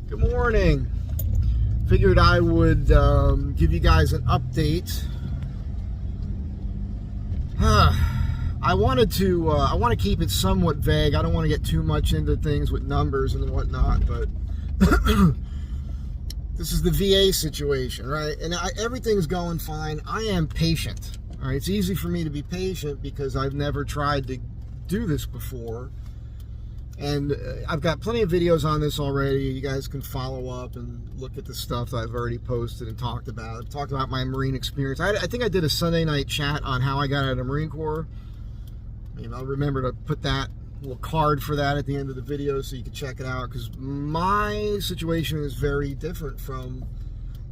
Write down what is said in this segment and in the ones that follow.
Good morning. Figured I would give you guys an update. I want to keep it somewhat vague. I don't want to get too much into things with numbers and whatnot, but this is the VA situation, right? And everything's going fine. I am patient. All right, it's easy for me to be patient because I've never tried to do this before. And I've got plenty of videos on this already. You guys can follow up and look at the stuff that I've already posted and talked about. I've talked about my Marine experience. I think I did a Sunday night chat on how I got out of the Marine Corps. I'll remember to put that little card for that at the end of the video so you can check it out, because my situation is very different from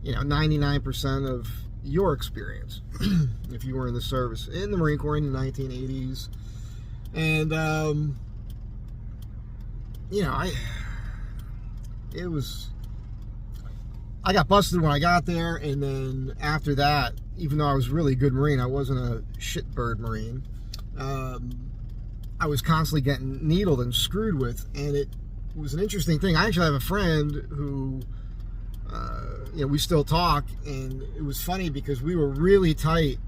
99% of your experience if you were in the service in the Marine Corps in the 1980s. And I got busted when I got there, and then after that, even though I was really a good Marine, I wasn't a shitbird Marine. I was constantly getting needled and screwed with, and it was an interesting thing. I actually have a friend who, we still talk, and it was funny because we were really tight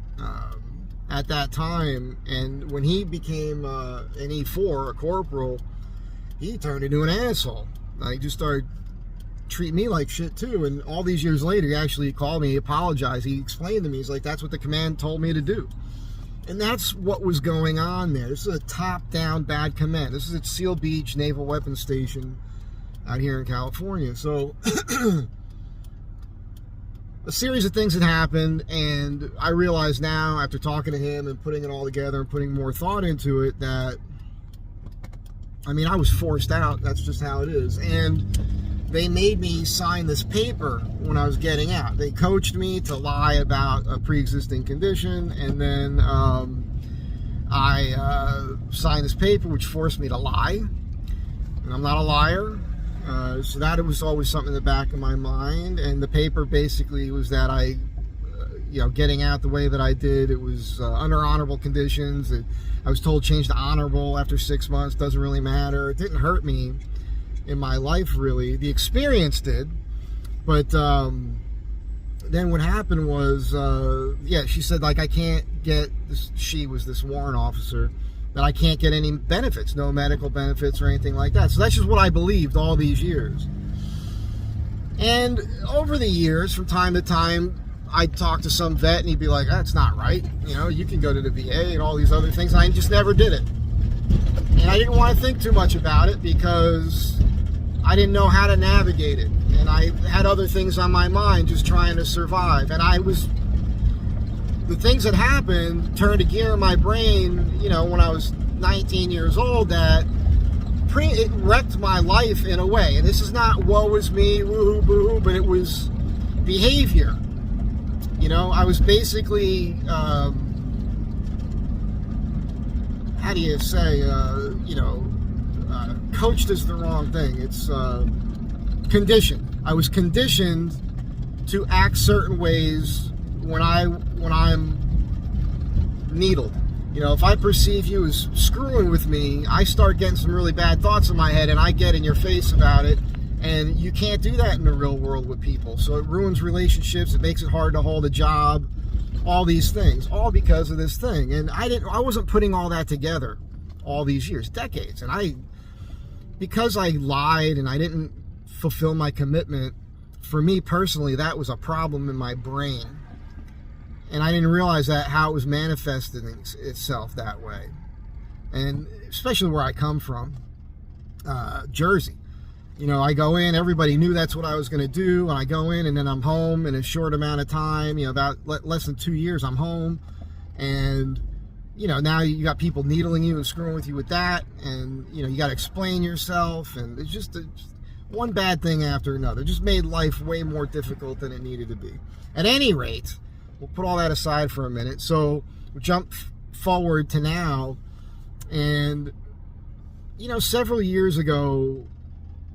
at that time, and when he became an E4, a corporal, he turned into an asshole. He just started treating me like shit too. And all these years later, he actually called me, he apologized. He explained to me, he's like, that's what the command told me to do. And that's what was going on there. This is a top-down bad command. This is at Seal Beach Naval Weapons Station out here in California. So a series of things had happened, and I realize now, after talking to him and putting it all together and putting more thought into it, that I was forced out. That's just how it is. And they made me sign this paper when I was getting out. They coached me to lie about a pre-existing condition, and then I signed this paper which forced me to lie. And I'm not a liar. So that was always something in the back of my mind. And the paper basically was that getting out the way that I did, it was under honorable conditions. I was told change to honorable after 6 months, doesn't really matter. It didn't hurt me in my life, really. The experience did. But then what happened was, she said, I can't get this. She was this warrant officer, that I can't get any benefits, no medical benefits or anything like that. So that's just what I believed all these years. And over the years, from time to time, I'd talk to some vet and he'd be like, that's not right. You can go to the VA and all these other things. And I just never did it. And I didn't want to think too much about it because I didn't know how to navigate it. And I had other things on my mind just trying to survive. And the things that happened turned a gear in my brain, when I was 19 years old, that it wrecked my life in a way. And this is not woe is me, woo-hoo, boo-hoo, but it was behavior. I was basically, how do you say, coached is the wrong thing. It's conditioned. I was conditioned to act certain ways when I'm needled. If I perceive you as screwing with me, I start getting some really bad thoughts in my head, and I get in your face about it. And you can't do that in the real world with people. So it ruins relationships. It makes it hard to hold a job. All these things, all because of this thing. And I wasn't putting all that together all these years, decades. And because I lied and I didn't fulfill my commitment, for me personally, that was a problem in my brain. And I didn't realize how it was manifesting itself that way. And especially where I come from, Jersey. I go in, everybody knew that's what I was going to do, and I go in, and then I'm home in a short amount of time, about less than 2 years, I'm home, and, now you got people needling you and screwing with you with that, and, you got to explain yourself, and it's just one bad thing after another. It just made life way more difficult than it needed to be. At any rate, we'll put all that aside for a minute, so we'll jump forward to now, and, several years ago,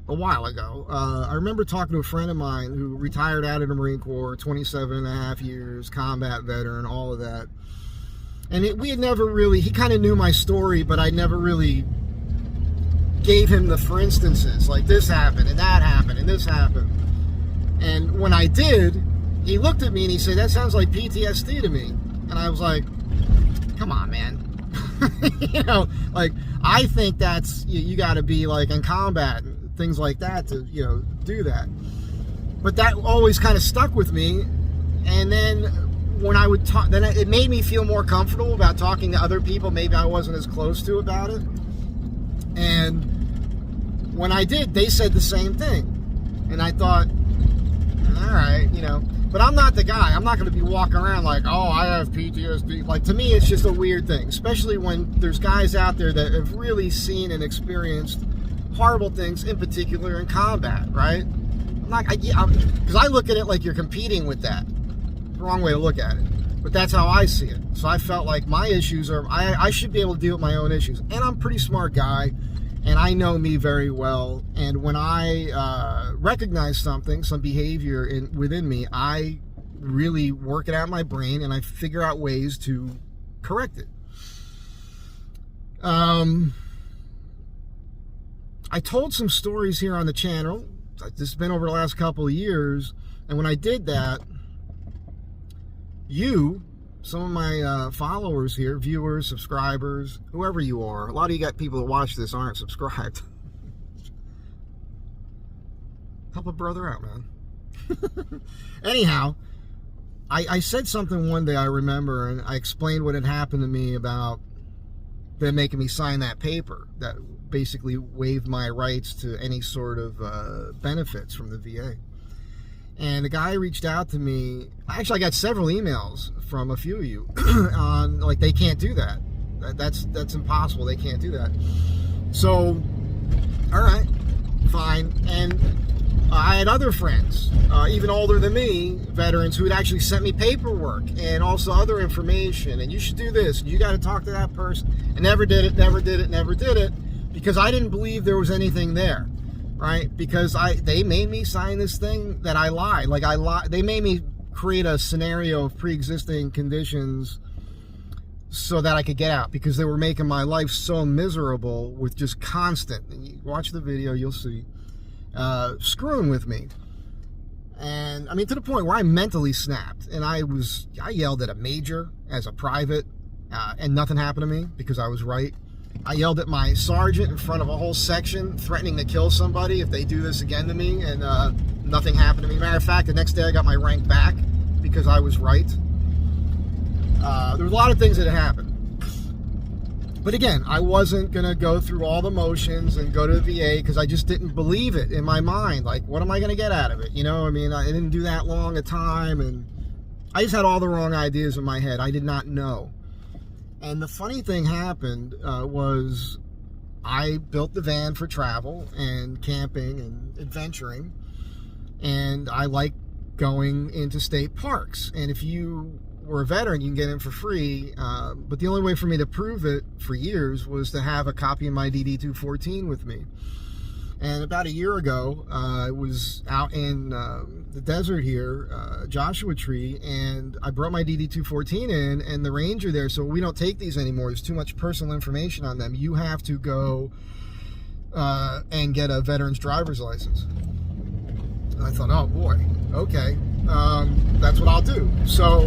a while ago, I remember talking to a friend of mine who retired out of the Marine Corps, 27 and a half years, combat veteran, all of that. And we had never really, he kind of knew my story, but I never really gave him the for instances, like this happened and that happened and this happened. And when I did, he looked at me and he said, that sounds like PTSD to me. And I was like, come on, man. You know, like, I think that's, you got to be like in combat and things like that to, you know, do that. But that always kind of stuck with me. And then when I would talk, then it made me feel more comfortable about talking to other people maybe I wasn't as close to about it. And when I did, they said the same thing. And I thought, all right, you know, but I'm not the guy. I'm not going to be walking around like, oh, I have PTSD. Like, to me, it's just a weird thing, especially when there's guys out there that have really seen and experienced horrible things, in particular in combat, right? Because I look at it like you're competing with that. The wrong way to look at it. But that's how I see it. So I felt like my issues are, I should be able to deal with my own issues. And I'm a pretty smart guy, and I know me very well. And when I recognize something, some behavior within me, I really work it out in my brain, and I figure out ways to correct it. I told some stories here on the channel. This has been over the last couple of years. And when I did that, some of my followers here, viewers, subscribers, whoever you are, a lot of you got people that watch this aren't subscribed. Help a brother out, man. Anyhow, I said something one day I remember, and I explained what had happened to me about them making me sign that paper that basically waived my rights to any sort of benefits from the VA. And the guy reached out to me. Actually, I got several emails from a few of you on, like, they can't do that. That's impossible. They can't do that. So, all right, fine. And I had other friends, even older than me, veterans, who had actually sent me paperwork and also other information. And you should do this. And you got to talk to that person. And never did it, never did it, never did it, because I didn't believe there was anything there. Right? Because they made me sign this thing that I lied. Like, I lied. They made me create a scenario of pre-existing conditions so that I could get out, because they were making my life so miserable with just constant, and you watch the video, you'll see, screwing with me. And I mean, to the point where I mentally snapped, and I yelled at a major as a private, and nothing happened to me because I was right. I yelled at my sergeant in front of a whole section, threatening to kill somebody if they do this again to me, and nothing happened to me. Matter of fact, the next day I got my rank back because I was right. There were a lot of things that had happened. But again, I wasn't going to go through all the motions and go to the VA because I just didn't believe it in my mind. Like, what am I going to get out of it? You know, I mean, I didn't do that long a time, and I just had all the wrong ideas in my head. I did not know. And the funny thing happened was I built the van for travel and camping and adventuring, and I like going into state parks. And if you were a veteran, you can get in for free, but the only way for me to prove it for years was to have a copy of my DD-214 with me. And about a year ago, I was out in the desert here, Joshua Tree, and I brought my DD-214 in, and the ranger there, so we don't take these anymore. There's too much personal information on them. You have to go and get a veteran's driver's license. And I thought, oh boy, okay, that's what I'll do. So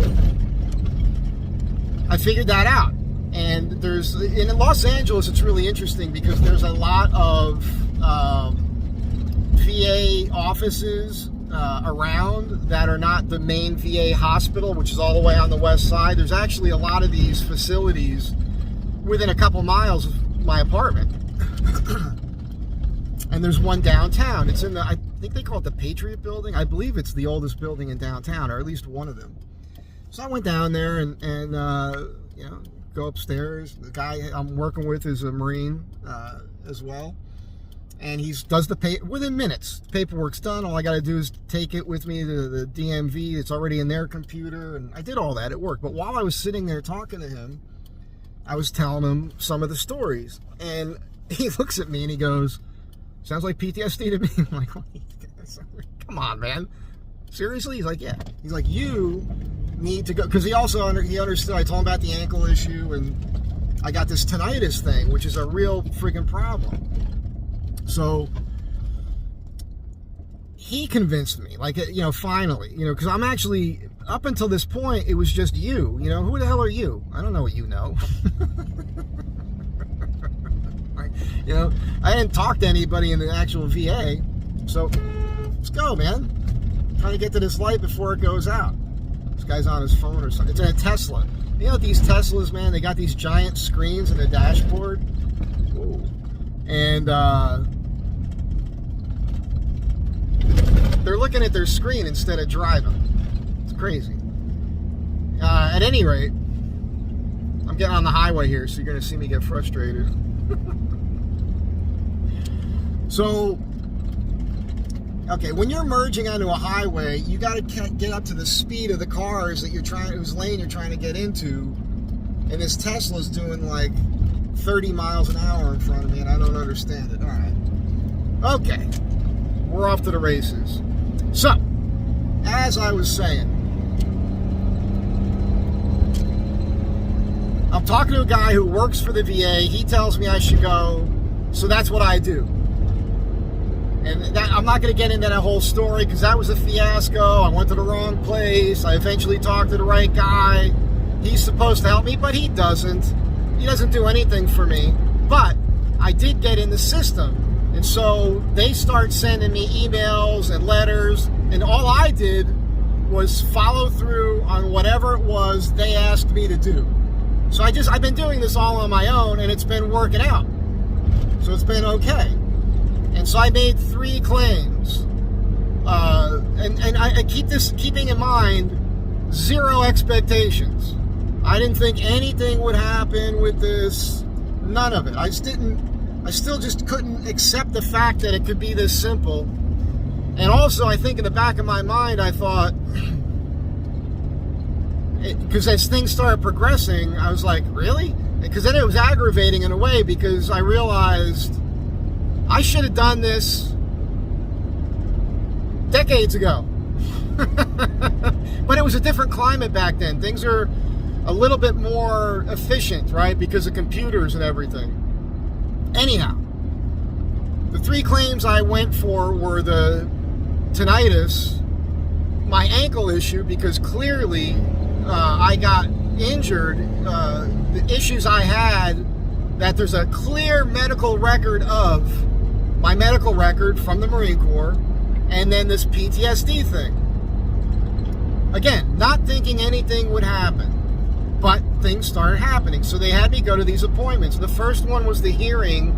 I figured that out. And in Los Angeles, it's really interesting because there's a lot of VA offices around that are not the main VA hospital, which is all the way on the west side. There's actually a lot of these facilities within a couple miles of my apartment. And there's one downtown. It's in I think they call it the Patriot Building. I believe it's the oldest building in downtown, or at least one of them. So I went down there and you know, go upstairs. The guy I'm working with is a Marine as well. And he does within minutes. The paperwork's done. All I got to do is take it with me to the DMV. It's already in their computer. And I did all that. It worked. But while I was sitting there talking to him, I was telling him some of the stories. And he looks at me and he goes, sounds like PTSD to me. I'm like, come on, man. Seriously? He's like, yeah. He's like, you need to go. Because he understood. I told him about the ankle issue. And I got this tinnitus thing, which is a real freaking problem. So he convinced me, like, finally, because I'm actually, up until this point, it was just you. Who the hell are you? I don't know what you know. I didn't talk to anybody in the actual VA. So let's go, man. I'm trying to get to this light before it goes out. This guy's on his phone or something. It's in a Tesla. These Teslas, man, they got these giant screens in the dashboard. Whoa. And they're looking at their screen instead of driving. It's crazy. At any rate, I'm getting on the highway here, so you're going to see me get frustrated. So, okay, when you're merging onto a highway, you got to get up to the speed of the cars that whose lane you're trying to get into. And this Tesla's doing like 30 miles an hour in front of me, and I don't understand it. All right. Okay. We're off to the races. So, as I was saying, I'm talking to a guy who works for the VA. He tells me I should go, so that's what I do. And I'm not going to get into that whole story because that was a fiasco. I went to the wrong place. I eventually talked to the right guy. He's supposed to help me, but he doesn't. He doesn't do anything for me. But I did get in the system. And so they start sending me emails and letters. And all I did was follow through on whatever it was they asked me to do. So I've been doing this all on my own, and it's been working out. So it's been okay. And so I made 3 claims. And I keeping in mind, 0 expectations. I didn't think anything would happen with this. None of it. I still just couldn't accept the fact that it could be this simple. And also, I think in the back of my mind, I thought, because as things started progressing, I was like, really? Because then it was aggravating in a way, because I realized I should have done this decades ago. But it was a different climate back then. Things are a little bit more efficient, right? Because of computers and everything. Anyhow, the 3 claims I went for were the tinnitus, my ankle issue, because clearly I got injured, the issues I had, that there's a clear medical record of, my medical record from the Marine Corps, and then this PTSD thing. Again, not thinking anything would happen, but things started happening. So they had me go to these appointments. The first one was the hearing,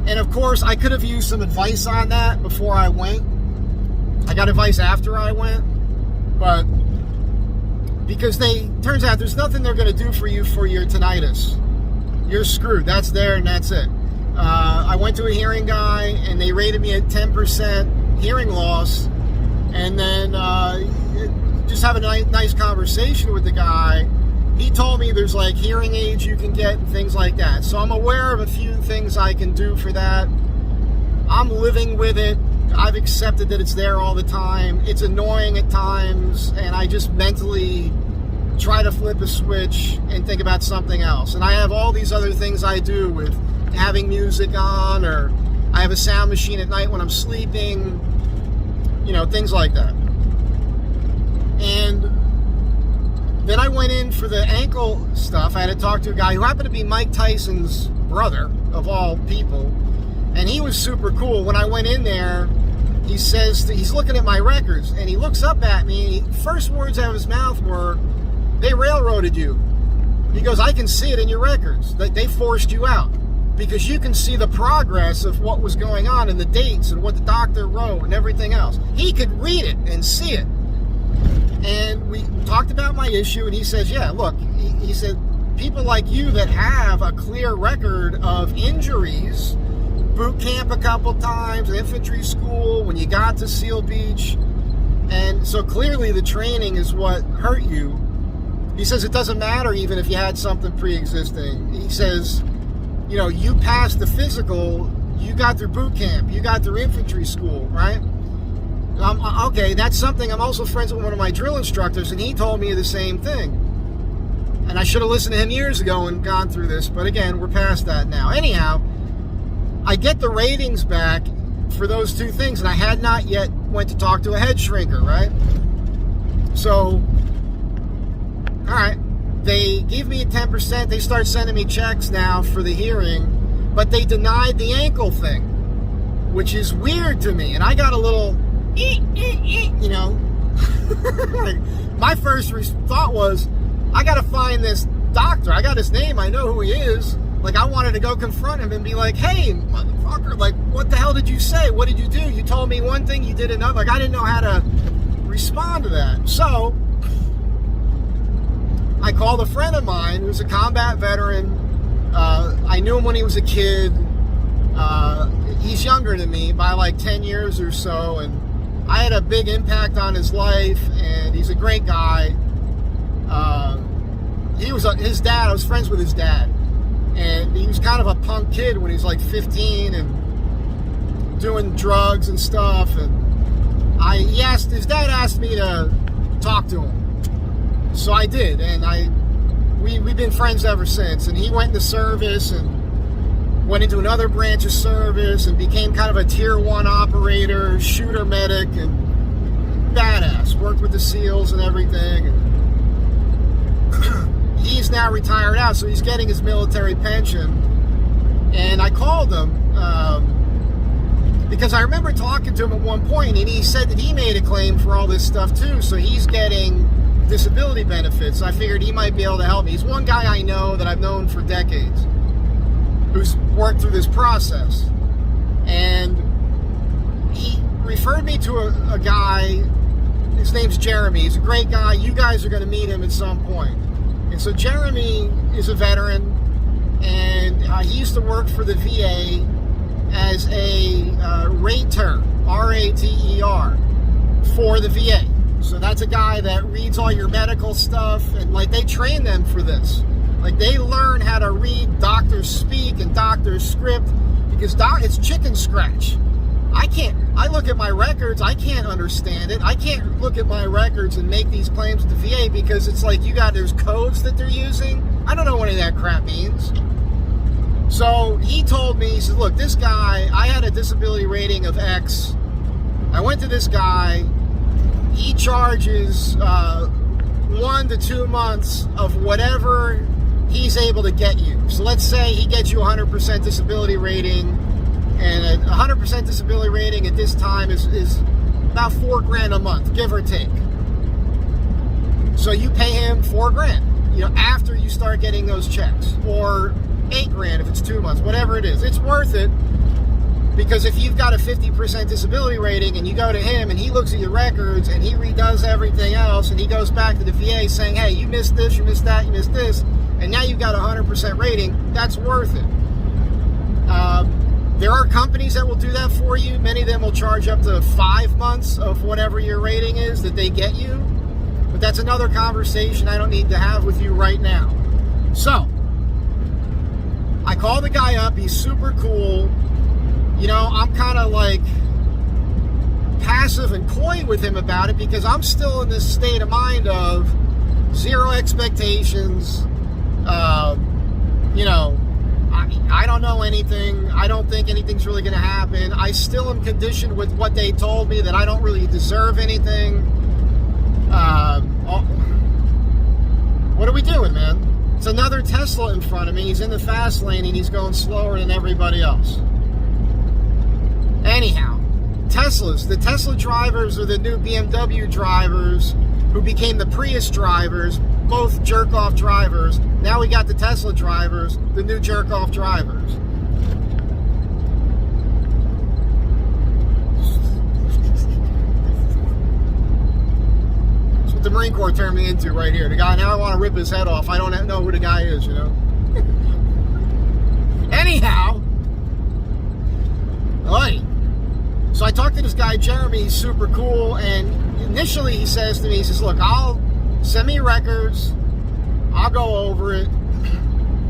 and of course I could have used some advice on that before I went. I got advice after I went, but because turns out there's nothing they're going to do for you for your tinnitus. You're screwed. That's there and that's it. I went to a hearing guy, and they rated me at 10% hearing loss, and then just having a nice conversation with the guy. He told me there's like hearing aids you can get and things like that. So I'm aware of a few things I can do for that. I'm living with it. I've accepted that it's there all the time. It's annoying at times, and I just mentally try to flip a switch and think about something else. And I have all these other things I do with having music on, or I have a sound machine at night when I'm sleeping, things like that. And then I went in for the ankle stuff. I had to talk to a guy who happened to be Mike Tyson's brother, of all people, and he was super cool. When I went in there, he says, he's looking at my records, and he looks up at me, first words out of his mouth were, "They railroaded you." He goes, "I can see it in your records. They forced you out, because you can see the progress of what was going on and the dates and what the doctor wrote and everything else." He could read it and see it. And we talked about my issue, and he says, yeah, look, he said, people like you that have a clear record of injuries, boot camp a couple times, infantry school, when you got to SEAL Beach, and so clearly the training is what hurt you. He says it doesn't matter even if you had something pre-existing. He says, you passed the physical, you got through boot camp, you got through infantry school, right? Okay, that's something. I'm also friends with one of my drill instructors, and he told me the same thing. And I should have listened to him years ago and gone through this, but again, we're past that now. Anyhow, I get the ratings back for those two things, and I had not yet went to talk to a head shrinker, right? So, all right, they give me a 10%. They start sending me checks now for the hearing, but they denied the ankle thing, which is weird to me. And I got a little, you know, my first thought was, I got to find this doctor. I got his name. I know who he is. Like, I wanted to go confront him and be like, hey, motherfucker, like, what the hell did you say? What did you do? You told me one thing, you did another. Like, I didn't know how to respond to that. So I called a friend of mine who's a combat veteran. I knew him when he was a kid. He's younger than me by like 10 years or so, and I had a big impact on his life, and he's a great guy. He was his dad. I was friends with his dad, and he was kind of a punk kid when he was like 15 and doing drugs and stuff. And his dad asked me to talk to him, so I did, and we've been friends ever since. And he went into service and went into another branch of service and became kind of a tier 1 operator, shooter medic, and badass. Worked with the SEALs and everything. And he's now retired out, so he's getting his military pension. And I called him because I remember talking to him at one point, and he said that he made a claim for all this stuff too, so he's getting disability benefits. I figured he might be able to help me. He's one guy I know that I've known for decades who's worked through this process, and he referred me to a guy. His name's Jeremy. He's a great guy. You guys are going to meet him at some point. And so Jeremy is a veteran, and he used to work for the VA as a rater, R-A-T-E-R, for the VA. So that's a guy that reads all your medical stuff, and like they train them for this. Like they learn how to read doctors speak and doctors script, because it's chicken scratch. I look at my records, I can't understand it. I can't look at my records and make these claims to the VA because it's like there's codes that they're using. I don't know what any of that crap means. So he told me, he said, look, this guy, I had a disability rating of X. I went to this guy. He charges 1 to 2 months of whatever he's able to get you. So let's say he gets you 100% disability rating, and a 100% disability rating at this time is about $4,000 a month, give or take. So you pay him $4,000, after you start getting those checks, or $8,000 if it's 2 months, whatever it is. It's worth it, because if you've got a 50% disability rating and you go to him and he looks at your records and he redoes everything else and he goes back to the VA saying, hey, you missed this, you missed that, you missed this, and now you've got a 100% rating, that's worth it. There are companies that will do that for you. Many of them will charge up to 5 months of whatever your rating is that they get you. But that's another conversation I don't need to have with you right now. So, I call the guy up. He's super cool. I'm kind of like passive and coy with him about it because I'm still in this state of mind of zero expectations. I don't know anything. I don't think anything's really going to happen. I still am conditioned with what they told me that I don't really deserve anything. What are we doing, man? It's another Tesla in front of me. He's in the fast lane and he's going slower than everybody else. Anyhow, the Tesla drivers are the new BMW drivers who became the Prius drivers, both jerk-off drivers. Now we got the Tesla drivers, the new jerk-off drivers. That's what the Marine Corps turned me into right here. The guy, now I want to rip his head off. I don't know who the guy is, Anyhow, so I talked to this guy, Jeremy. He's super cool, and initially he says to me, he says, look, send me records, I'll go over it.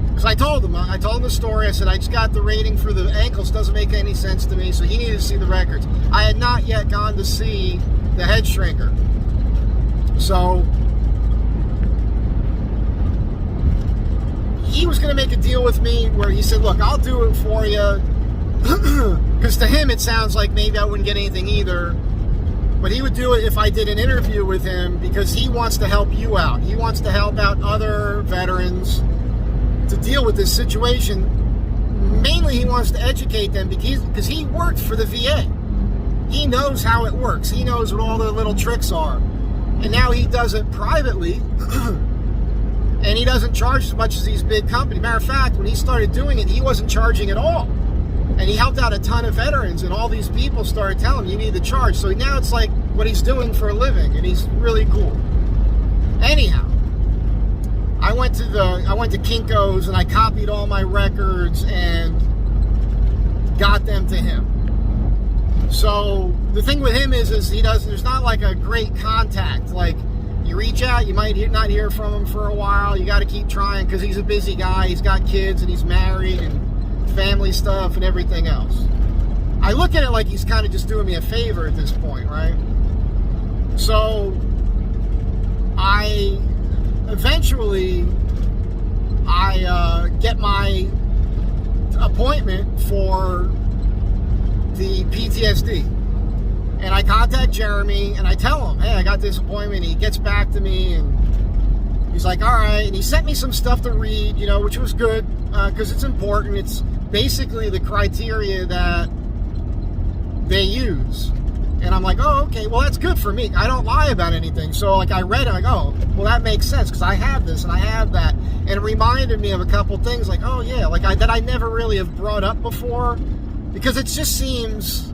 Because I told him the story. I said, I just got the rating for the ankles, doesn't make any sense to me, so he needed to see the records. I had not yet gone to see the head shrinker. So he was going to make a deal with me where he said, look, I'll do it for you. Because to him it sounds like maybe I wouldn't get anything either. But he would do it if I did an interview with him, because he wants to help you out. He wants to help out other veterans to deal with this situation. Mainly he wants to educate them because he worked for the VA. He knows how it works. He knows what all the little tricks are. And now he does it privately. And he doesn't charge as much as these big companies. Matter of fact, when he started doing it, he wasn't charging at all. And he helped out a ton of veterans, and all these people started telling him, you need to charge. So now it's like what he's doing for a living, and he's really cool. Anyhow, I went to Kinko's, and I copied all my records and got them to him. So the thing with him is there's not like a great contact. Like, you reach out, you might not hear from him for a while. You got to keep trying, because he's a busy guy. He's got kids, and he's married, and family stuff, and everything else. I look at it like he's kind of just doing me a favor at this point, right? So I eventually get my appointment for the PTSD. And I contact Jeremy, and I tell him, hey, I got this appointment. He gets back to me, and he's like, all right. And he sent me some stuff to read, which was good, because it's important. It's basically the criteria that they use. And I'm like, oh, okay, well, that's good for me. I don't lie about anything. So, like, I read it, like, oh, well, that makes sense, because I have this and I have that. And it reminded me of a couple things, like, oh, yeah, like that I never really have brought up before, because it just seems,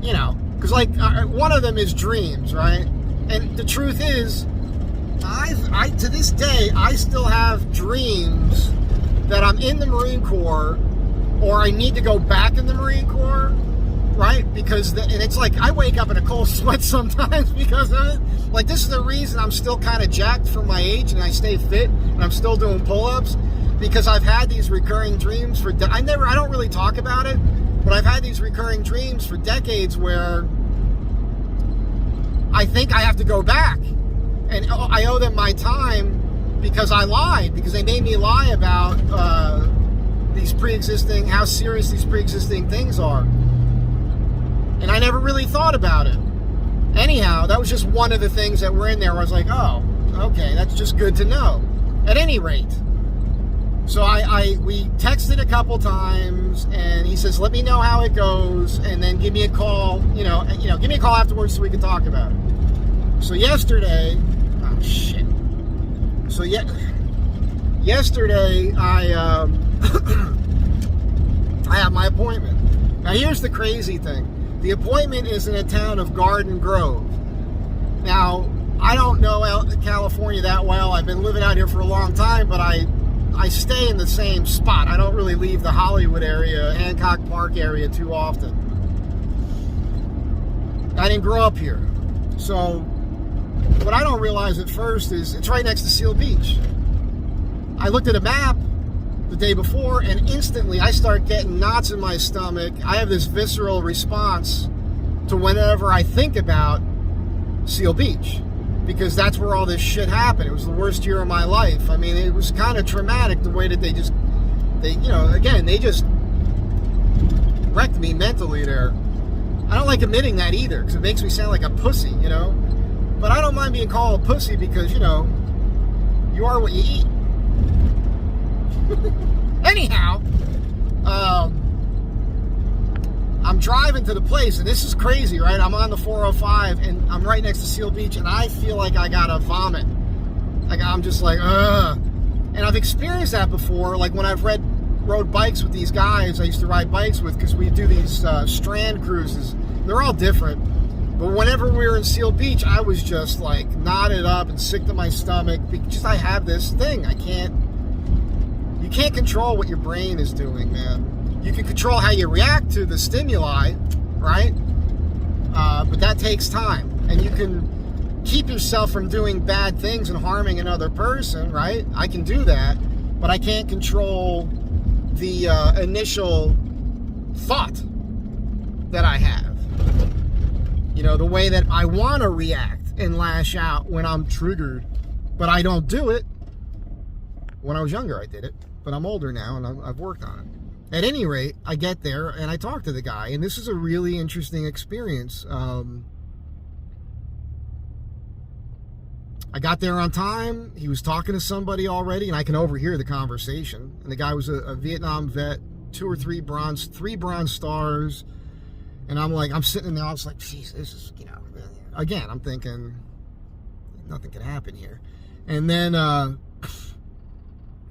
because, like, one of them is dreams, right? And the truth is, I to this day, I still have dreams that I'm in the Marine Corps, or I need to go back in the Marine Corps, right? Because, and it's like, I wake up in a cold sweat sometimes because of it. Like, this is the reason I'm still kind of jacked for my age, and I stay fit, and I'm still doing pull-ups, because I've had these recurring dreams for, I don't really talk about it, but I've had these recurring dreams for decades where I think I have to go back, and I owe them my time because I lied, because they made me lie about how serious these pre-existing things are. And I never really thought about it. Anyhow, that was just one of the things that were in there where I was like, oh, okay, that's just good to know. At any rate. So we texted a couple times, and he says, let me know how it goes, and then give me a call, give me a call afterwards so we can talk about it. So yesterday, So yesterday, I have my appointment. Now, here's the crazy thing. The appointment is in a town of Garden Grove. Now, I don't know California that well. I've been living out here for a long time, but I stay in the same spot. I don't really leave the Hollywood area, Hancock Park area too often. I didn't grow up here. So what I don't realize at first is it's right next to Seal Beach. I looked at a map the day before, and instantly I start getting knots in my stomach. I have this visceral response to whenever I think about Seal Beach, because that's where all this shit happened. It was the worst year of my life. I mean, it was kind of traumatic the way that they just wrecked me mentally there. I don't like admitting that either, because it makes me sound like a pussy, But I don't mind being called a pussy because, you are what you eat. Anyhow, I'm driving to the place, and this is crazy, right? I'm on the 405, and I'm right next to Seal Beach, and I feel like I gotta vomit. Like, I'm just like, ugh. And I've experienced that before, like when I've rode bikes with these guys I used to ride bikes with, because we do these strand cruises. They're all different. But whenever we were in Seal Beach, I was just like knotted up and sick to my stomach, because I have this thing. You can't control what your brain is doing, man. You can control how you react to the stimuli, right? But that takes time. And you can keep yourself from doing bad things and harming another person, right? I can do that, but I can't control the initial thought that I have. The way that I want to react and lash out when I'm triggered, but I don't do it. When I was younger, I did it, but I'm older now, and I've worked on it. At any rate, I get there and I talk to the guy, and this is a really interesting experience. I got there on time. He was talking to somebody already, and I can overhear the conversation. And the guy was a Vietnam vet, 2 or 3 bronze stars. And I'm sitting there, I was like, geez, this is, again, I'm thinking nothing can happen here. And then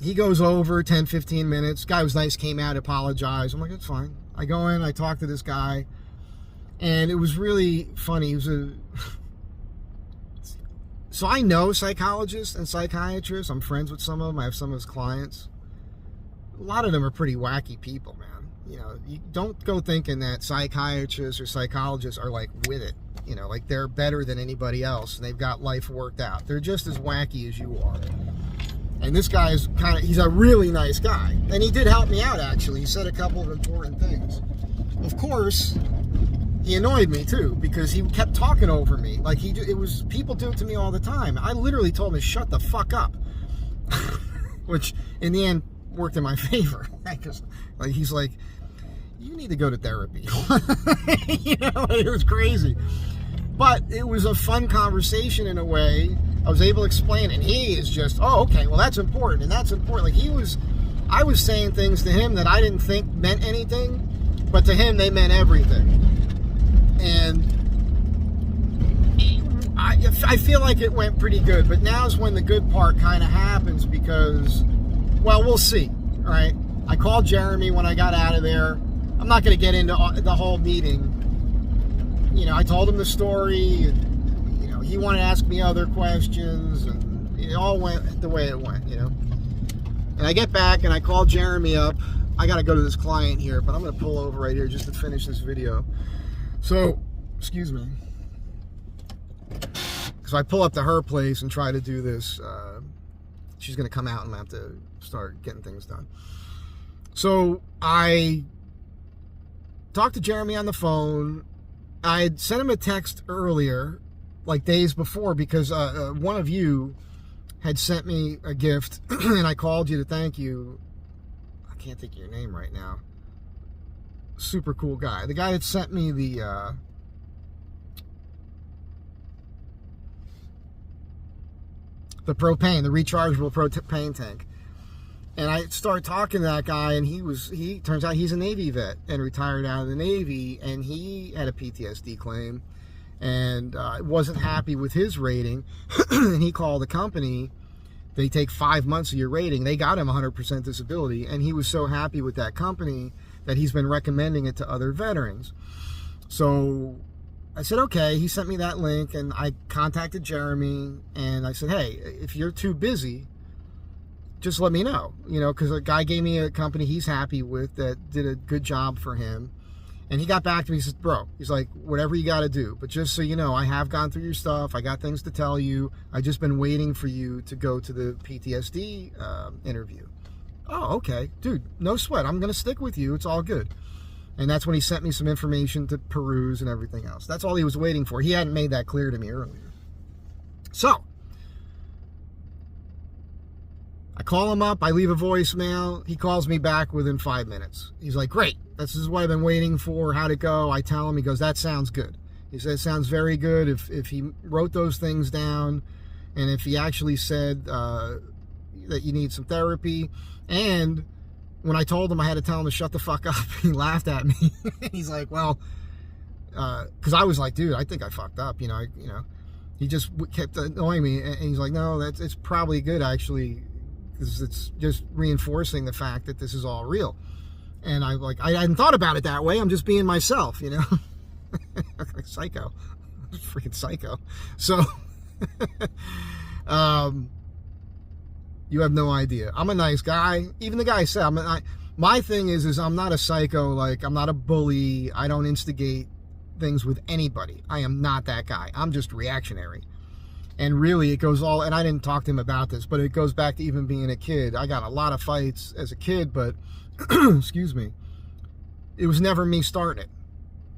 he goes over 10, 15 minutes. Guy was nice, came out, apologized. I'm like, it's fine. I go in, I talk to this guy, and it was really funny. He was So I know psychologists and psychiatrists. I'm friends with some of them. I have some of his clients. A lot of them are pretty wacky people, man. You don't go thinking that psychiatrists or psychologists are like with it. Like they're better than anybody else and they've got life worked out. They're just as wacky as you are. And this guy is he's a really nice guy. And he did help me out, actually. He said a couple of important things. Of course, he annoyed me too because he kept talking over me. Like people do it to me all the time. I literally told him to shut the fuck up, which in the end worked in my favor. He's like, you need to go to therapy. It was crazy, but it was a fun conversation in a way. I was able to explain, and he is just, oh, okay, well that's important, and that's important. I was saying things to him that I didn't think meant anything, but to him they meant everything. And I feel like it went pretty good, but now's when the good part kind of happens because, well, we'll see, all right? I called Jeremy when I got out of there. I'm not going to get into the whole meeting. I told him the story, and, he wanted to ask me other questions, and it all went the way it went, And I get back, and I call Jeremy up. I got to go to this client here, but I'm going to pull over right here just to finish this video. So, excuse me. Because I pull up to her place and try to do this, she's going to come out and I have to start getting things done. So, I talked to Jeremy on the phone. I had sent him a text earlier, like days before, because one of you had sent me a gift, and I called you to thank you. I can't think of your name right now. Super cool guy. The guy that sent me the propane, the rechargeable propane tank. And I started talking to that guy, and he turns out he's a Navy vet and retired out of the Navy, and he had a PTSD claim and wasn't happy with his rating. And he called the company. They take 5 months of your rating. They got him 100% disability, and he was so happy with that company that he's been recommending it to other veterans. So I said, okay. He sent me that link, and I contacted Jeremy, and I said, hey, if you're too busy, just let me know, because a guy gave me a company he's happy with that did a good job for him. And he got back to me, he says, bro, he's like, whatever you got to do. But just so you know, I have gone through your stuff. I got things to tell you. I just been waiting for you to go to the PTSD interview. Oh, okay. Dude, no sweat. I'm going to stick with you. It's all good. And that's when he sent me some information to peruse and everything else. That's all he was waiting for. He hadn't made that clear to me earlier. So, I call him up, I leave a voicemail, he calls me back within 5 minutes. He's like, great, this is what I've been waiting for, how'd it go? I tell him, he goes, that sounds good. He says, sounds very good. If he wrote those things down, and if he actually said that you need some therapy, and when I told him I had to tell him to shut the fuck up, he laughed at me. He's like, well, because I was like, dude, I think I fucked up, he just kept annoying me, and he's like, no, it's probably good, actually, because it's just reinforcing the fact that this is all real. And I hadn't thought about it that way. I'm just being myself, Psycho. Freaking psycho. So, you have no idea. I'm a nice guy. Even the guy said, my thing is I'm not a psycho. Like, I'm not a bully. I don't instigate things with anybody. I am not that guy. I'm just reactionary. And really, it goes all, and I didn't talk to him about this, but it goes back to even being a kid. I got a lot of fights as a kid, but, excuse me, it was never me starting it.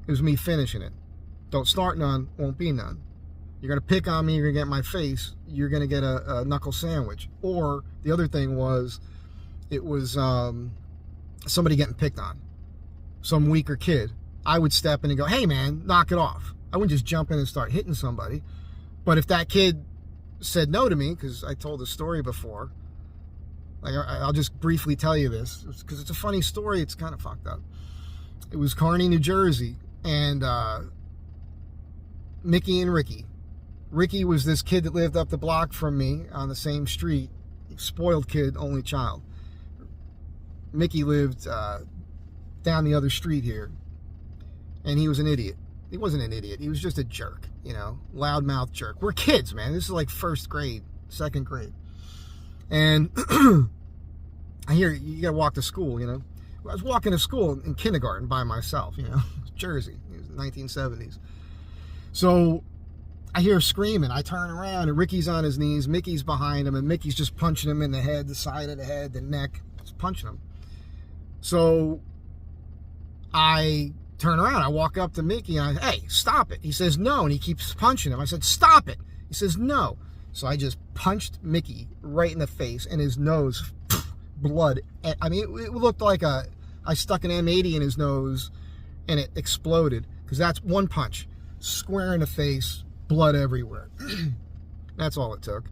It was me finishing it. Don't start none, won't be none. You're going to pick on me, you're going to get my face, you're going to get a knuckle sandwich. Or the other thing was, it was somebody getting picked on, some weaker kid, I would step in and go, hey man, knock it off. I wouldn't just jump in and start hitting somebody. But if that kid said no to me, because I told the story before, like I'll just briefly tell you this, because it's a funny story, it's kind of fucked up. It was Kearney, New Jersey, and Mickey and Ricky. Ricky was this kid that lived up the block from me on the same street. Spoiled kid, only child. Mickey lived down the other street here, and he was an idiot. He wasn't an idiot. He was just a jerk, you know, loudmouth jerk. We're kids, man. This is like first grade, second grade. And I hear you got to walk to school, you know. I was walking to school in kindergarten by myself, you know, Jersey. It was the 1970s. So I hear screaming. I turn around, and Ricky's on his knees. Mickey's behind him, and Mickey's just punching him in the head, the side of the head, the neck. Just punching him. So I turn around. I walk up to Mickey, and hey, stop it. He says no, and he keeps punching him. I said, stop it. He says no. So I just punched Mickey right in the face, and his nose, blood. I mean, it looked like I stuck an M80 in his nose, and it exploded, because that's one punch. Square in the face, blood everywhere. That's all it took.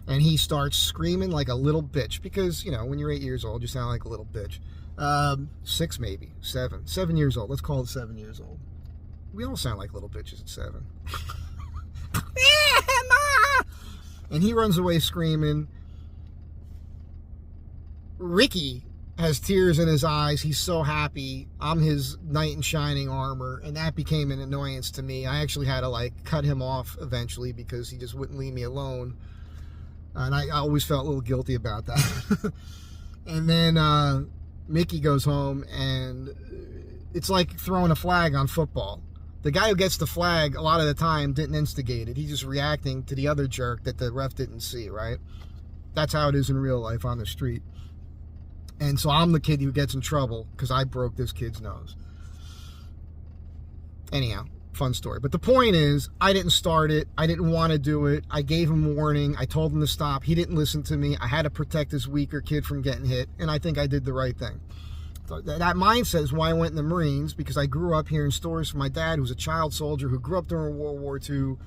And he starts screaming like a little bitch, because, you know, when you're 8 years old, you sound like a little bitch. 6 maybe, 7. 7 years old. Let's call it 7 years old. We all sound like little bitches at 7. And he runs away screaming. Ricky has tears in his eyes. He's so happy. I'm his knight in shining armor, and that became an annoyance to me. I actually had to like cut him off eventually, because he just wouldn't leave me alone. And I always felt a little guilty about that. And then Mickey goes home, and it's like throwing a flag on football. The guy who gets the flag a lot of the time didn't instigate it. He's just reacting to the other jerk that the ref didn't see, right? That's how it is in real life on the street. And so I'm the kid who gets in trouble because I broke this kid's nose. Anyhow, fun story. But the point is, I didn't start it. I didn't want to do it. I gave him warning. I told him to stop. He didn't listen to me. I had to protect this weaker kid from getting hit. And I think I did the right thing. So that mindset is why I went in the Marines, because I grew up hearing stories from my dad, who was a child soldier who grew up during World War II.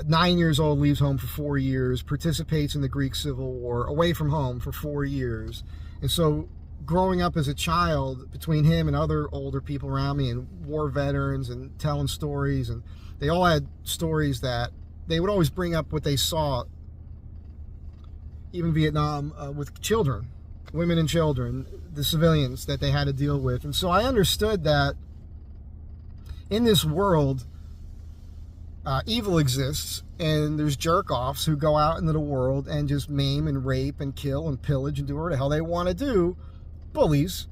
9 years old, leaves home for 4 years, participates in the Greek Civil War, away from home for 4 years. And so growing up as a child, between him and other older people around me and war veterans and telling stories, and they all had stories that they would always bring up what they saw, even Vietnam, with children, women and children, the civilians that they had to deal with. And so I understood that in this world, evil exists, and there's jerk-offs who go out into the world and just maim and rape and kill and pillage and do whatever the hell they want to do. Bullies,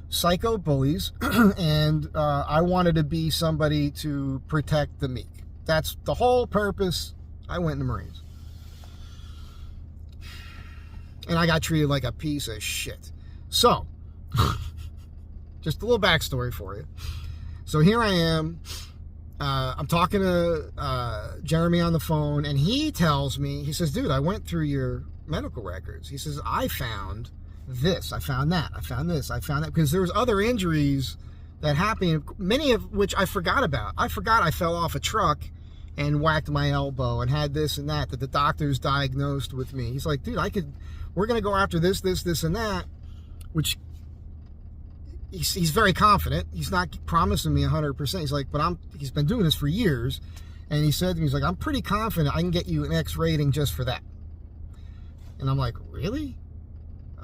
psycho bullies. And I wanted to be somebody to protect the meek. That's the whole purpose. I went in the Marines. And I got treated like a piece of shit. So, just a little backstory for you. So here I am. I'm talking to Jeremy on the phone, and he tells me, he says, dude, I went through your medical records. He says, I found this, I found that, I found this, I found that, because there was other injuries that happened, many of which I forgot about. I forgot I fell off a truck and whacked my elbow and had this and that the doctors diagnosed with me. He's like, dude, we're going to go after this, and that, which he's very confident. He's not promising me 100%. He's like, but he's been doing this for years. And he said to me, he's like, I'm pretty confident I can get you an X rating just for that. And I'm like, really?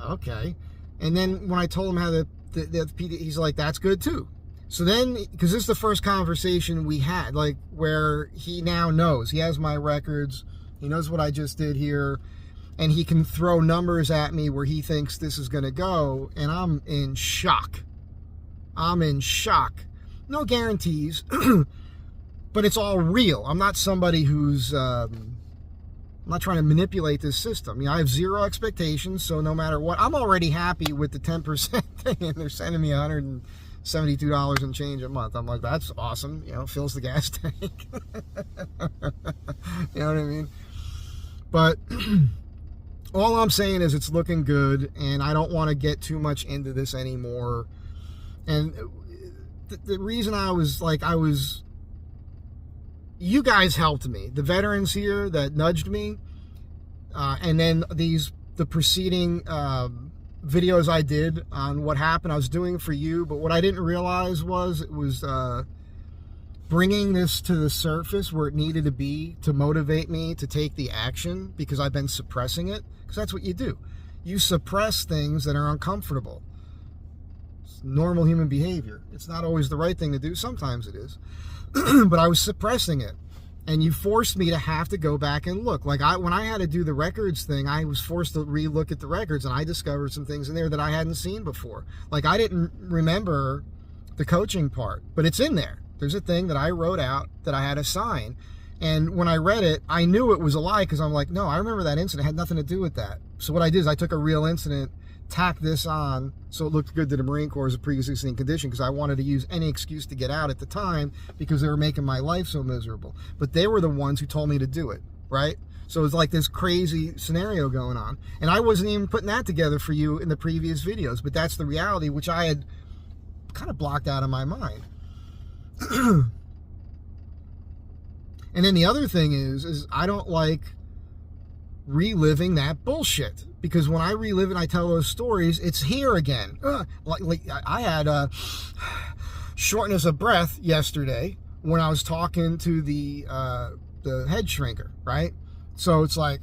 Okay. And then when I told him how the PD, he's like, that's good too. So then, because this is the first conversation we had, like, where he now knows. He has my records. He knows what I just did here. And he can throw numbers at me where he thinks this is going to go. And I'm in shock. I'm in shock. No guarantees. But it's all real. I'm not somebody who's... I'm not trying to manipulate this system. You know, I have zero expectations, so no matter what, I'm already happy with the 10% thing, and they're sending me $172 and change a month. I'm like, that's awesome. You know, fills the gas tank. You know what I mean? But all I'm saying is it's looking good, and I don't want to get too much into this anymore. And the reason you guys helped me, the veterans here that nudged me, and then the preceding videos I did on what happened, I was doing for you, but what I didn't realize was it was bringing this to the surface where it needed to be to motivate me to take the action, because I've been suppressing it, because that's what you do. You suppress things that are uncomfortable. It's normal human behavior. It's not always the right thing to do. Sometimes it is. But I was suppressing it. And you forced me to have to go back and look. Like when I had to do the records thing, I was forced to re-look at the records, and I discovered some things in there that I hadn't seen before. Like I didn't remember the coaching part, but it's in there. There's a thing that I wrote out that I had to sign. And when I read it, I knew it was a lie, because I'm like, no, I remember that incident. It had nothing to do with that. So what I did is I took a real incident, tacked this on so it looked good to the Marine Corps as a pre-existing condition, because I wanted to use any excuse to get out at the time because they were making my life so miserable. But they were the ones who told me to do it, right? So it's like this crazy scenario going on. And I wasn't even putting that together for you in the previous videos, but that's the reality, which I had kind of blocked out of my mind. And then the other thing is I don't like reliving that bullshit, because when I relive and I tell those stories, it's here again. Like I had shortness of breath yesterday when I was talking to the head shrinker, right? So it's like,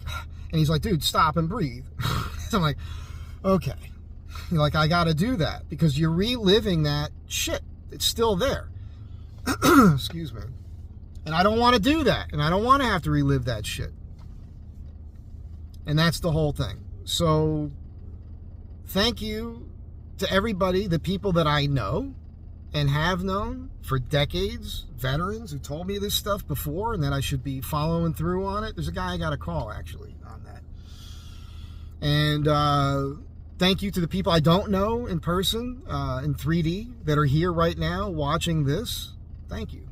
and he's like, dude, stop and breathe. So I'm like, okay. Like, I got to do that, because you're reliving that shit. It's still there. Excuse me. And I don't want to do that. And I don't want to have to relive that shit. And that's the whole thing. So thank you to everybody, the people that I know and have known for decades, veterans who told me this stuff before and that I should be following through on it. There's a guy I got a call actually on that. And thank you to the people I don't know in person, in 3D, that are here right now watching this. Thank you.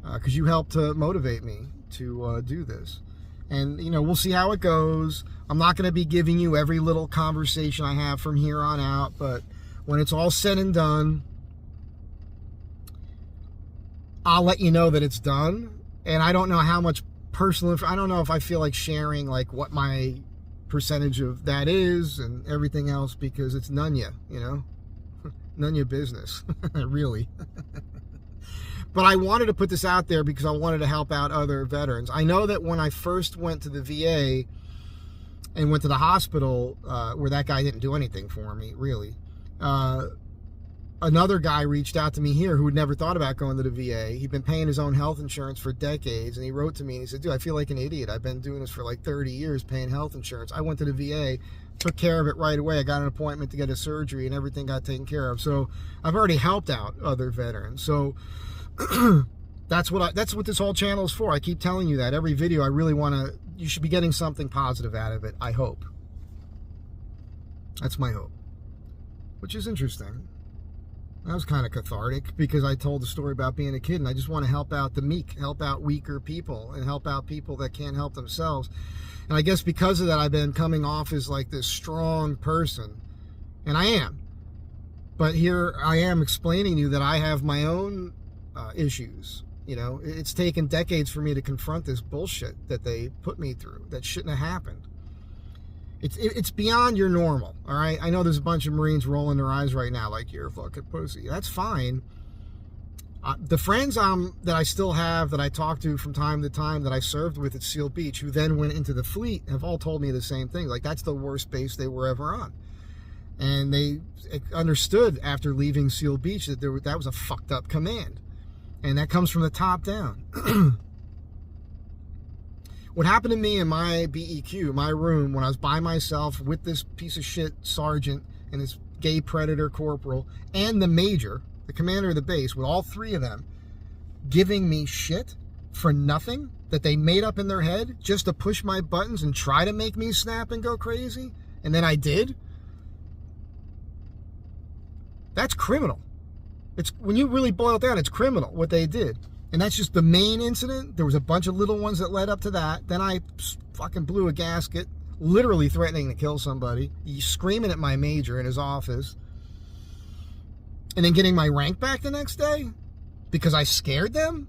Because you helped to motivate me to do this. And, you know, we'll see how it goes. I'm not going to be giving you every little conversation I have from here on out, but when it's all said and done, I'll let you know that it's done. And I don't know how much personal, I don't know if I feel like sharing like what my percentage of that is and everything else, because it's none ya, you know, none ya business, really. But I wanted to put this out there because I wanted to help out other veterans. I know that when I first went to the VA and went to the hospital, where that guy didn't do anything for me, really, another guy reached out to me here who had never thought about going to the VA. He'd been paying his own health insurance for decades, and he wrote to me and he said, dude, I feel like an idiot. I've been doing this for like 30 years, paying health insurance. I went to the VA, took care of it right away. I got an appointment to get a surgery, and everything got taken care of. So I've already helped out other veterans. So that's what this whole channel is for. I keep telling you that every video. I really want to, you should be getting something positive out of it, I hope. That's my hope. Which is interesting. That was kind of cathartic, because I told the story about being a kid, and I just want to help out the meek, help out weaker people, and help out people that can't help themselves. And I guess because of that, I've been coming off as like this strong person, and I am. But here I am explaining to you that I have my own issues. You know, it's taken decades for me to confront this bullshit that they put me through that shouldn't have happened. It's beyond your normal, all right? I know there's a bunch of Marines rolling their eyes right now like, you're a fucking pussy. That's fine. The friends that I still have, that I talk to from time to time, that I served with at Seal Beach, who then went into the fleet, have all told me the same thing. Like, that's the worst base they were ever on. And they understood after leaving Seal Beach that that was a fucked up command. And that comes from the top down. What happened to me in my BEQ, my room, when I was by myself with this piece of shit sergeant and this gay predator corporal and the major, the commander of the base, with all three of them giving me shit for nothing that they made up in their head just to push my buttons and try to make me snap and go crazy, and then I did. That's criminal. It's, when you really boil it down, it's criminal what they did. And that's just the main incident. There was a bunch of little ones that led up to that. Then I fucking blew a gasket, literally threatening to kill somebody, screaming at my major in his office, and then getting my rank back the next day because I scared them?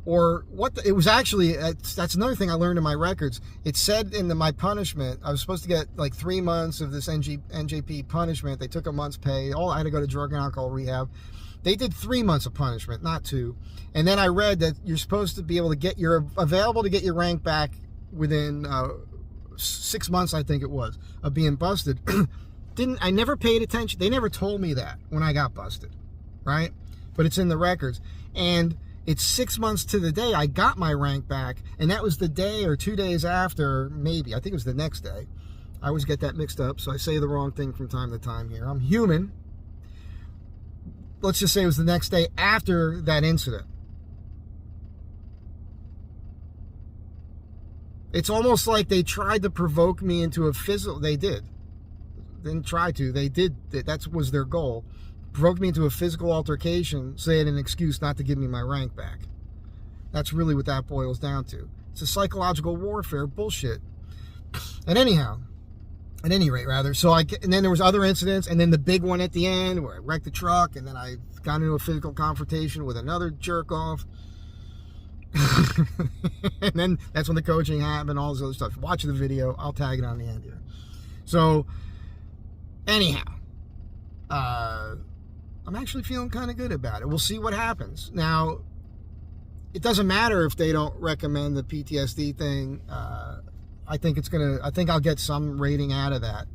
Or what? It was actually, that's another thing I learned in my records. It said in my punishment, I was supposed to get like 3 months of this NJP punishment. They took a month's pay. I had to go to drug and alcohol rehab. They did 3 months of punishment, not 2. And then I read that you're supposed to be able to you're available to get your rank back within 6 months, I think it was, of being busted. I never paid attention. They never told me that when I got busted, right? But it's in the records. And it's 6 months to the day I got my rank back, and that was the day or 2 days after, maybe. I think it was the next day. I always get that mixed up, so I say the wrong thing from time to time here. I'm human. Let's just say it was the next day after that incident. It's almost like they tried to provoke me into a physical... They did. Didn't try to. They did. That was their goal. Provoked me into a physical altercation so they had an excuse not to give me my rank back. That's really what that boils down to. It's a psychological warfare bullshit. And anyhow, at any rate, rather, and then there was other incidents, and then the big one at the end where I wrecked the truck, and then I got into a physical confrontation with another jerk off. And then that's when the coaching happened, all this other stuff. Watch the video. I'll tag it on the end here. So, anyhow, I'm actually feeling kind of good about it. We'll see what happens. Now, it doesn't matter if they don't recommend the PTSD thing. I think I'll get some rating out of that.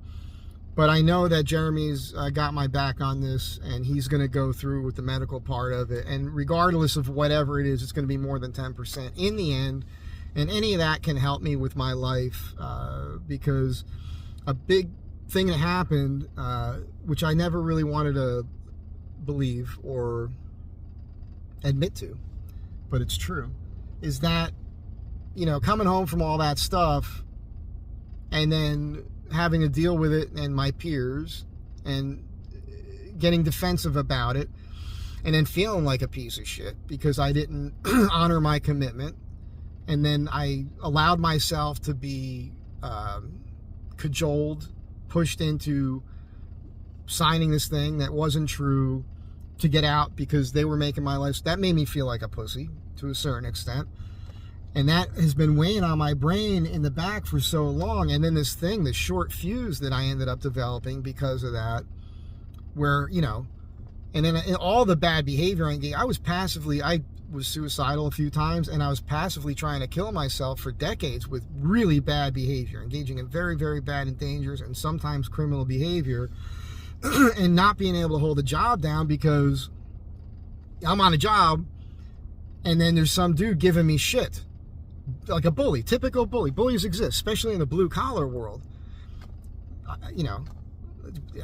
But I know that Jeremy's got my back on this, and he's going to go through with the medical part of it. And regardless of whatever it is, it's going to be more than 10% in the end. And any of that can help me with my life, because a big thing that happened, which I never really wanted to believe or admit to, but it's true, is that, coming home from all that stuff and then having to deal with it and my peers and getting defensive about it and then feeling like a piece of shit because I didn't honor my commitment, and then I allowed myself to be cajoled, pushed into signing this thing that wasn't true to get out because they were making my life. That made me feel like a pussy to a certain extent. And that has been weighing on my brain in the back for so long. And then this short fuse that I ended up developing because of that, where, and then all the bad behavior I was suicidal a few times, and I was passively trying to kill myself for decades with really bad behavior, engaging in very, very bad and dangerous and sometimes criminal behavior, and not being able to hold a job down because I'm on a job and then there's some dude giving me shit. Like a bully, typical bully. Bullies exist, especially in the blue collar world. I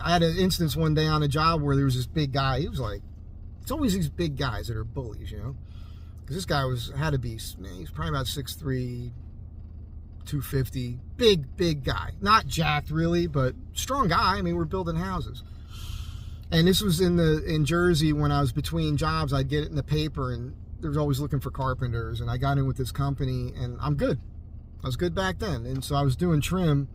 had an instance one day on a job where there was this big guy. He was like, it's always these big guys that are bullies, because this guy had to be, he's probably about 6'3", 250, big guy. Not jacked really, but strong guy. I mean, we're building houses. And this was in Jersey when I was between jobs. I'd get it in the paper, and there was always looking for carpenters, and I got in with this company, and I'm good. I was good back then. And so I was doing trim,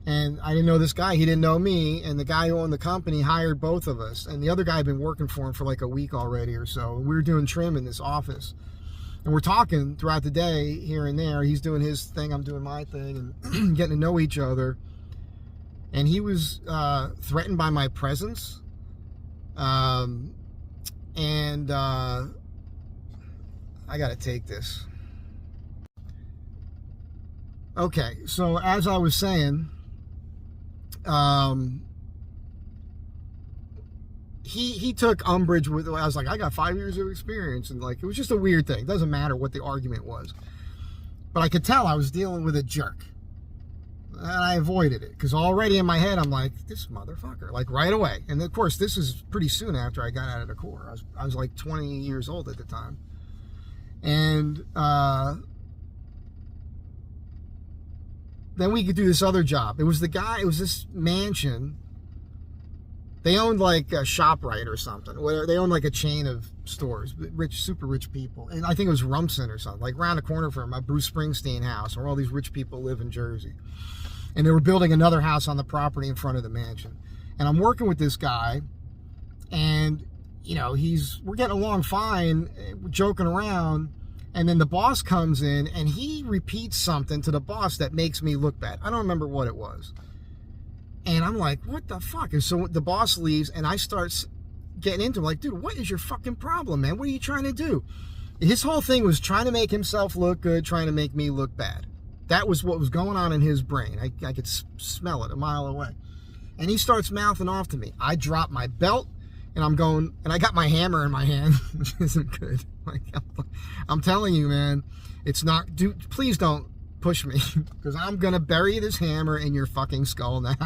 and I didn't know this guy. He didn't know me, and the guy who owned the company hired both of us. And the other guy had been working for him for like a week already or so. We were doing trim in this office. And we're talking throughout the day here and there. He's doing his thing, I'm doing my thing, and getting to know each other. And he was threatened by my presence. I gotta take this. Okay, so as I was saying, he took umbrage with, I was like, I got 5 years of experience, and like, it was just a weird thing. It doesn't matter what the argument was. But I could tell I was dealing with a jerk. And I avoided it, because already in my head, I'm like, this motherfucker, like right away. And of course, this is pretty soon after I got out of the Corps. I was like 20 years old at the time. And then we could do this other job. It was this mansion. They owned like a ShopRite or something. Where they owned like a chain of stores, super rich people. And I think it was Rumson or something, like around the corner from my Bruce Springsteen house, where all these rich people live in Jersey. And they were building another house on the property in front of the mansion. And I'm working with this guy, and, you know, we're getting along fine, joking around, and then the boss comes in, and he repeats something to the boss that makes me look bad. I don't remember what it was. And I'm like, what the fuck? And so the boss leaves, and I start getting into him, like, dude, what is your fucking problem, man? What are you trying to do? His whole thing was trying to make himself look good, trying to make me look bad. That was what was going on in his brain. I could smell it a mile away. And he starts mouthing off to me. I drop my belt, and I'm going, and I got my hammer in my hand, which isn't good. Like, I'm telling you, man, it's not, dude, please don't push me, because I'm going to bury this hammer in your fucking skull now.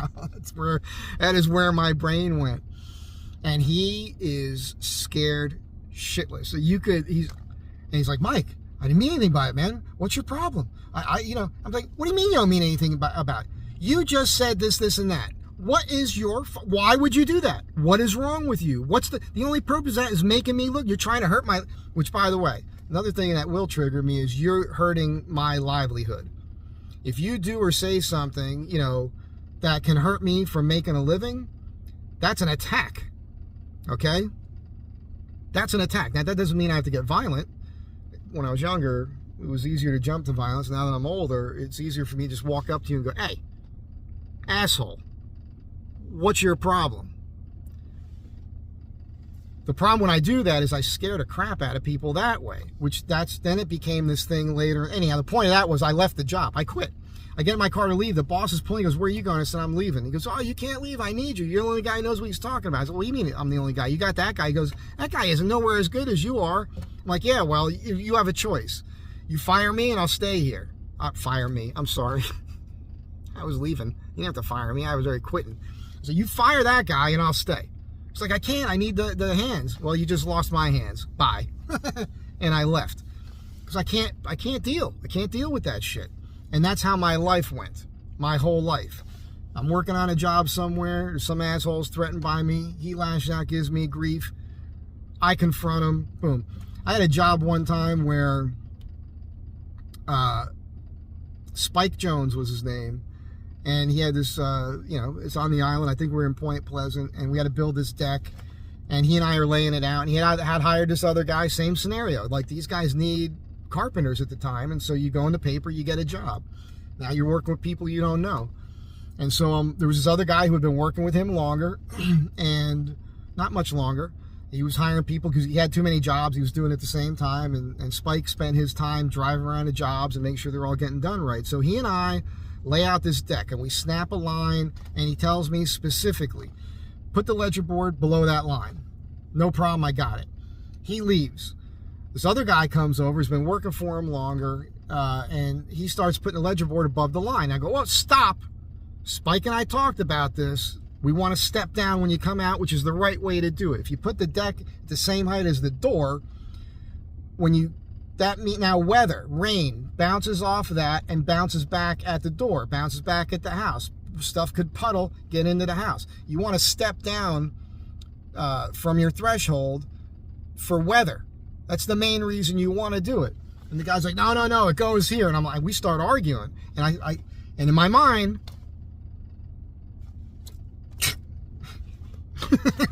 That is where my brain went. And he is scared shitless. So he's like, Mike, I didn't mean anything by it, man. What's your problem? I'm like, what do you mean you don't mean anything about it? You just said this, and that. What is why would you do that? What is wrong with you? What's the only purpose of that is making me look, you're trying to hurt which, by the way, another thing that will trigger me is you're hurting my livelihood. If you do or say something, you know, that can hurt me from making a living, that's an attack. Okay? That's an attack. Now, that doesn't mean I have to get violent. When I was younger, it was easier to jump to violence. Now that I'm older, it's easier for me to just walk up to you and go, hey, asshole, what's your problem? The problem when I do that is I scare the crap out of people that way, then it became this thing later. Anyhow, the point of that was I left the job. I quit. I get in my car to leave. The boss is pulling. He goes, where are you going? I said, I'm leaving. He goes, oh, you can't leave. I need you. You're the only guy who knows what he's talking about. I said, what do you mean I'm the only guy? You got that guy. He goes, that guy isn't nowhere as good as you are. I'm like, yeah, well, you have a choice. You fire me and I'll stay here. Fire me. I'm sorry. I was leaving. You didn't have to fire me. I was already quitting. So you fire that guy and I'll stay. It's like, I can't. I need the hands. Well, you just lost my hands. Bye. And I left. Because I can't deal. I can't deal with that shit. And that's how my life went. My whole life. I'm working on a job somewhere. Some asshole's threatened by me. He lashes out, gives me grief. I confront him. Boom. I had a job one time where Spike Jones was his name. And he had this, it's on the island. I think we're in Point Pleasant. And we had to build this deck. And he and I are laying it out. And he had hired this other guy. Same scenario. Like, these guys need carpenters at the time. And so you go in the paper, you get a job. Now you're working with people you don't know. And so there was this other guy who had been working with him longer. And not much longer. He was hiring people because he had too many jobs. He was doing it at the same time. And Spike spent his time driving around to jobs and make sure they're all getting done right. So he and I lay out this deck, and we snap a line, and he tells me specifically, put the ledger board below that line. No problem, I got it. He leaves. This other guy comes over, he's been working for him longer, and he starts putting the ledger board above the line. I go, well, stop. Spike and I talked about this. We want to step down when you come out, which is the right way to do it. If you put the deck at the same height as the door, now weather, rain, bounces off of that and bounces back at the door, bounces back at the house. Stuff could puddle, get into the house. You want to step down from your threshold for weather. That's the main reason you want to do it. And the guy's like, no, it goes here. And I'm like, we start arguing. And and in my mind,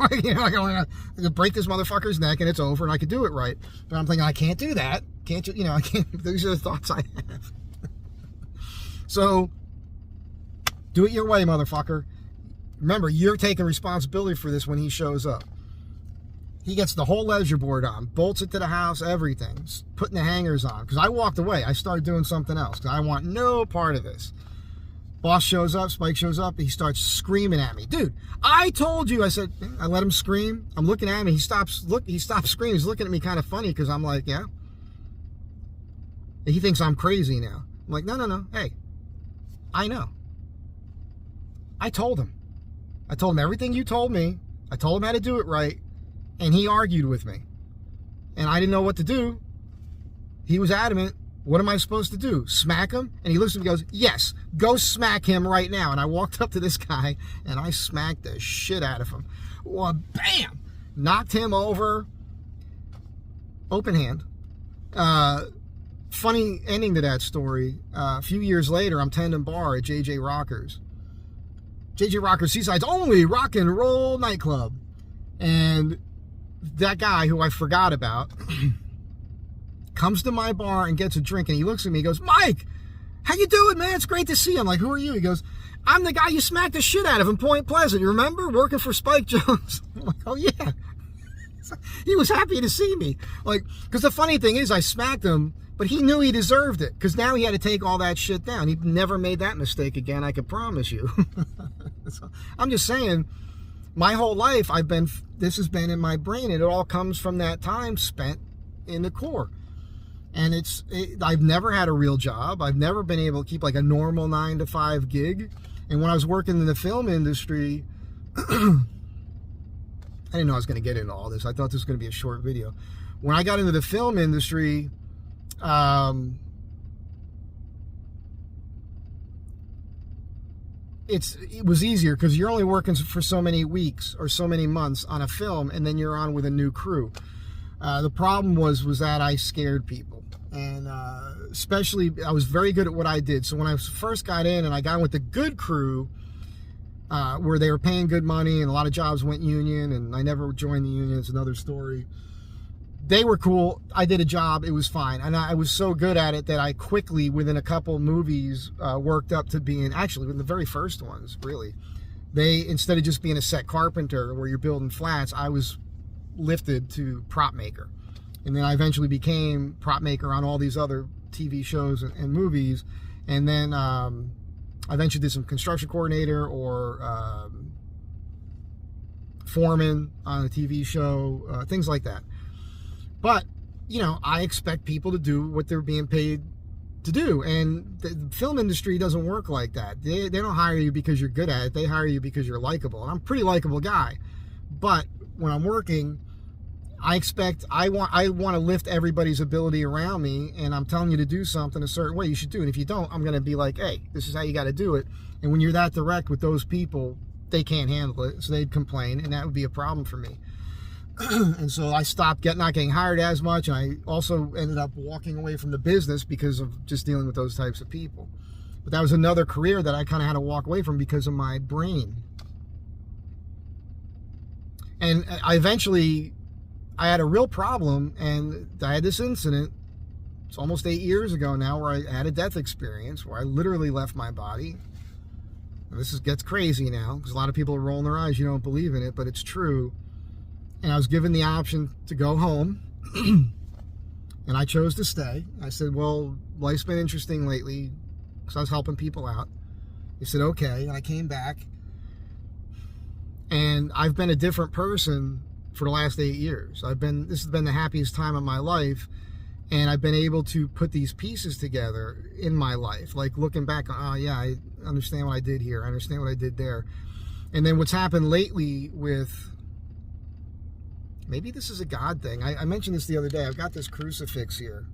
I can break this motherfucker's neck and it's over and I could do it right. But I'm thinking, I can't do that. I can't, these are the thoughts I have. So, do it your way, motherfucker. Remember, you're taking responsibility for this when he shows up. He gets the whole ledger board on, bolts it to the house, everything, putting the hangers on. Because I walked away. I started doing something else because I want no part of this. Boss shows up, Spike shows up, he starts screaming at me. Dude, I told you. I said, I let him scream. I'm looking at him, he stops screaming. He's looking at me kind of funny because I'm like, yeah. He thinks I'm crazy now. I'm like, no. Hey, I know. I told him everything you told me. I told him how to do it right. And he argued with me. And I didn't know what to do. He was adamant. What am I supposed to do? Smack him? And he looks at me and goes, yes, go smack him right now. And I walked up to this guy and I smacked the shit out of him. Well, bam! Knocked him over. Open hand. funny ending to that story. A few years later, I'm tending bar at JJ Rocker's. JJ Rocker's, Seaside's only rock and roll nightclub. And that guy who I forgot about comes to my bar and gets a drink, and he looks at me, he goes, Mike, how you doing, man? It's great to see you. I'm like, who are you? He goes, I'm the guy you smacked the shit out of in Point Pleasant. You remember? Working for Spike Jones. I'm like, oh yeah. He was happy to see me. Like, because the funny thing is I smacked him, but he knew he deserved it, because now he had to take all that shit down. He never made that mistake again, I can promise you. So, I'm just saying, my whole life, this has been in my brain, and it all comes from that time spent in the Corps. And I've never had a real job. I've never been able to keep like a normal 9-to-5 gig. And when I was working in the film industry, I didn't know I was going to get into all this. I thought this was going to be a short video. When I got into the film industry, it was easier because you're only working for so many weeks or so many months on a film, and then you're on with a new crew. The problem was that I scared people, and especially I was very good at what I did. So when I first got in and I got with the good crew, where they were paying good money and a lot of jobs went union, and I never joined the union, it's another story. They were cool. I did a job. It was fine. And I was so good at it that I quickly, within a couple movies, worked up to being, actually, with the very first ones, really. Instead of just being a set carpenter where you're building flats, I was lifted to prop maker. And then I eventually became prop maker on all these other TV shows and movies. And then I eventually did some construction coordinator or foreman on a TV show, things like that. But, you know, I expect people to do what they're being paid to do. And the film industry doesn't work like that. They don't hire you because you're good at it. They hire you because you're likable. And I'm a pretty likable guy. But when I'm working, I want to lift everybody's ability around me. And I'm telling you to do something a certain way. You should do it. And if you don't, I'm going to be like, hey, this is how you got to do it. And when you're that direct with those people, they can't handle it. So they'd complain. And that would be a problem for me. And so I stopped not getting hired as much, and I also ended up walking away from the business because of just dealing with those types of people. But that was another career that I kind of had to walk away from because of my brain. And I had a real problem, and I had this incident, it's almost 8 years ago now, where I had a death experience where I literally left my body. And this gets crazy now, because a lot of people are rolling their eyes, you don't believe in it, but it's true. And I was given the option to go home, and I chose to stay. I said, well, life's been interesting lately, because I was helping people out. He said, okay, and I came back, and I've been a different person for the last 8 years. This has been the happiest time of my life, and I've been able to put these pieces together in my life, like looking back, oh yeah, I understand what I did here, I understand what I did there. And then what's happened lately with, maybe this is a God thing. I mentioned this the other day. I've got this crucifix here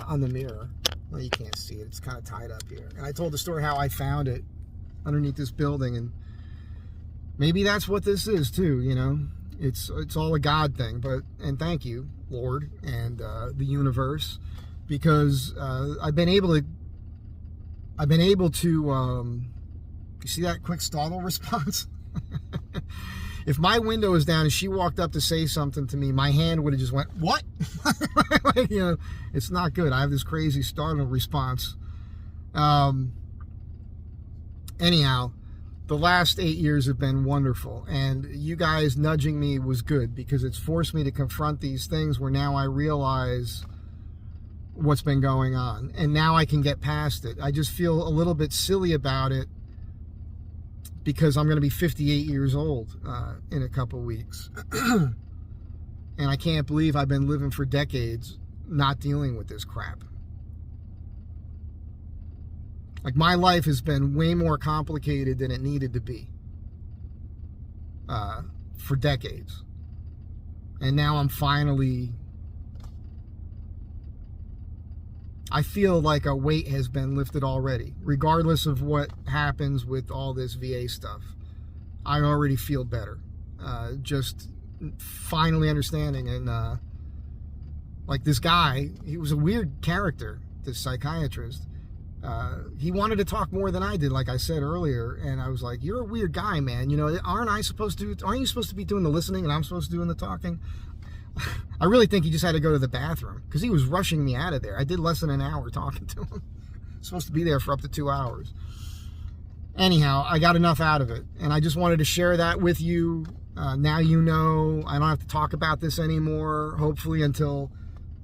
on the mirror. Well, you can't see it. It's kind of tied up here. And I told the story how I found it underneath this building. And maybe that's what this is too, you know. It's all a God thing. And thank you, Lord, and the universe, because I've been able to. You see that quick startle response? If my window is down and she walked up to say something to me, my hand would have just went, what? Like, you know, it's not good. I have this crazy startle response. Anyhow, the last 8 years have been wonderful. And you guys nudging me was good, because it's forced me to confront these things where now I realize what's been going on. And now I can get past it. I just feel a little bit silly about it, because I'm going to be 58 years old in a couple weeks. And I can't believe I've been living for decades not dealing with this crap. Like, my life has been way more complicated than it needed to be for decades. And now I'm finally... I feel like a weight has been lifted already, regardless of what happens with all this VA stuff. I already feel better. Just finally understanding, and Like this guy, he was a weird character, this psychiatrist. He wanted to talk more than I did, like I said earlier, and I was like, you're a weird guy, man. You know, aren't you supposed to be doing the listening and I'm supposed to be doing the talking? I really think he just had to go to the bathroom because he was rushing me out of there. I did less than an hour talking to him. Supposed to be there for up to 2 hours. Anyhow, I got enough out of it, and I just wanted to share that with you. Now you know. I don't have to talk about this anymore, hopefully, until,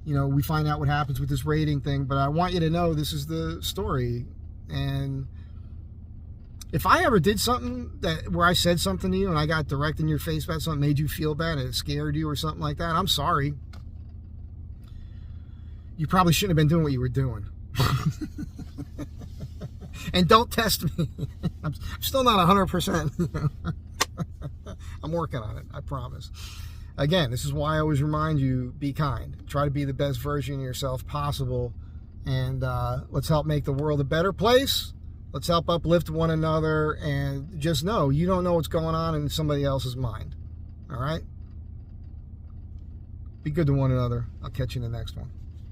you know, we find out what happens with this rating thing. But I want you to know this is the story. And if I ever did something where I said something to you and I got direct in your face about something, made you feel bad and it scared you or something like that, I'm sorry. You probably shouldn't have been doing what you were doing. And don't test me. I'm still not 100%. I'm working on it, I promise. Again, this is why I always remind you, be kind. Try to be the best version of yourself possible. And let's help make the world a better place. Let's help uplift one another. And just know, you don't know what's going on in somebody else's mind. All right? Be good to one another. I'll catch you in the next one.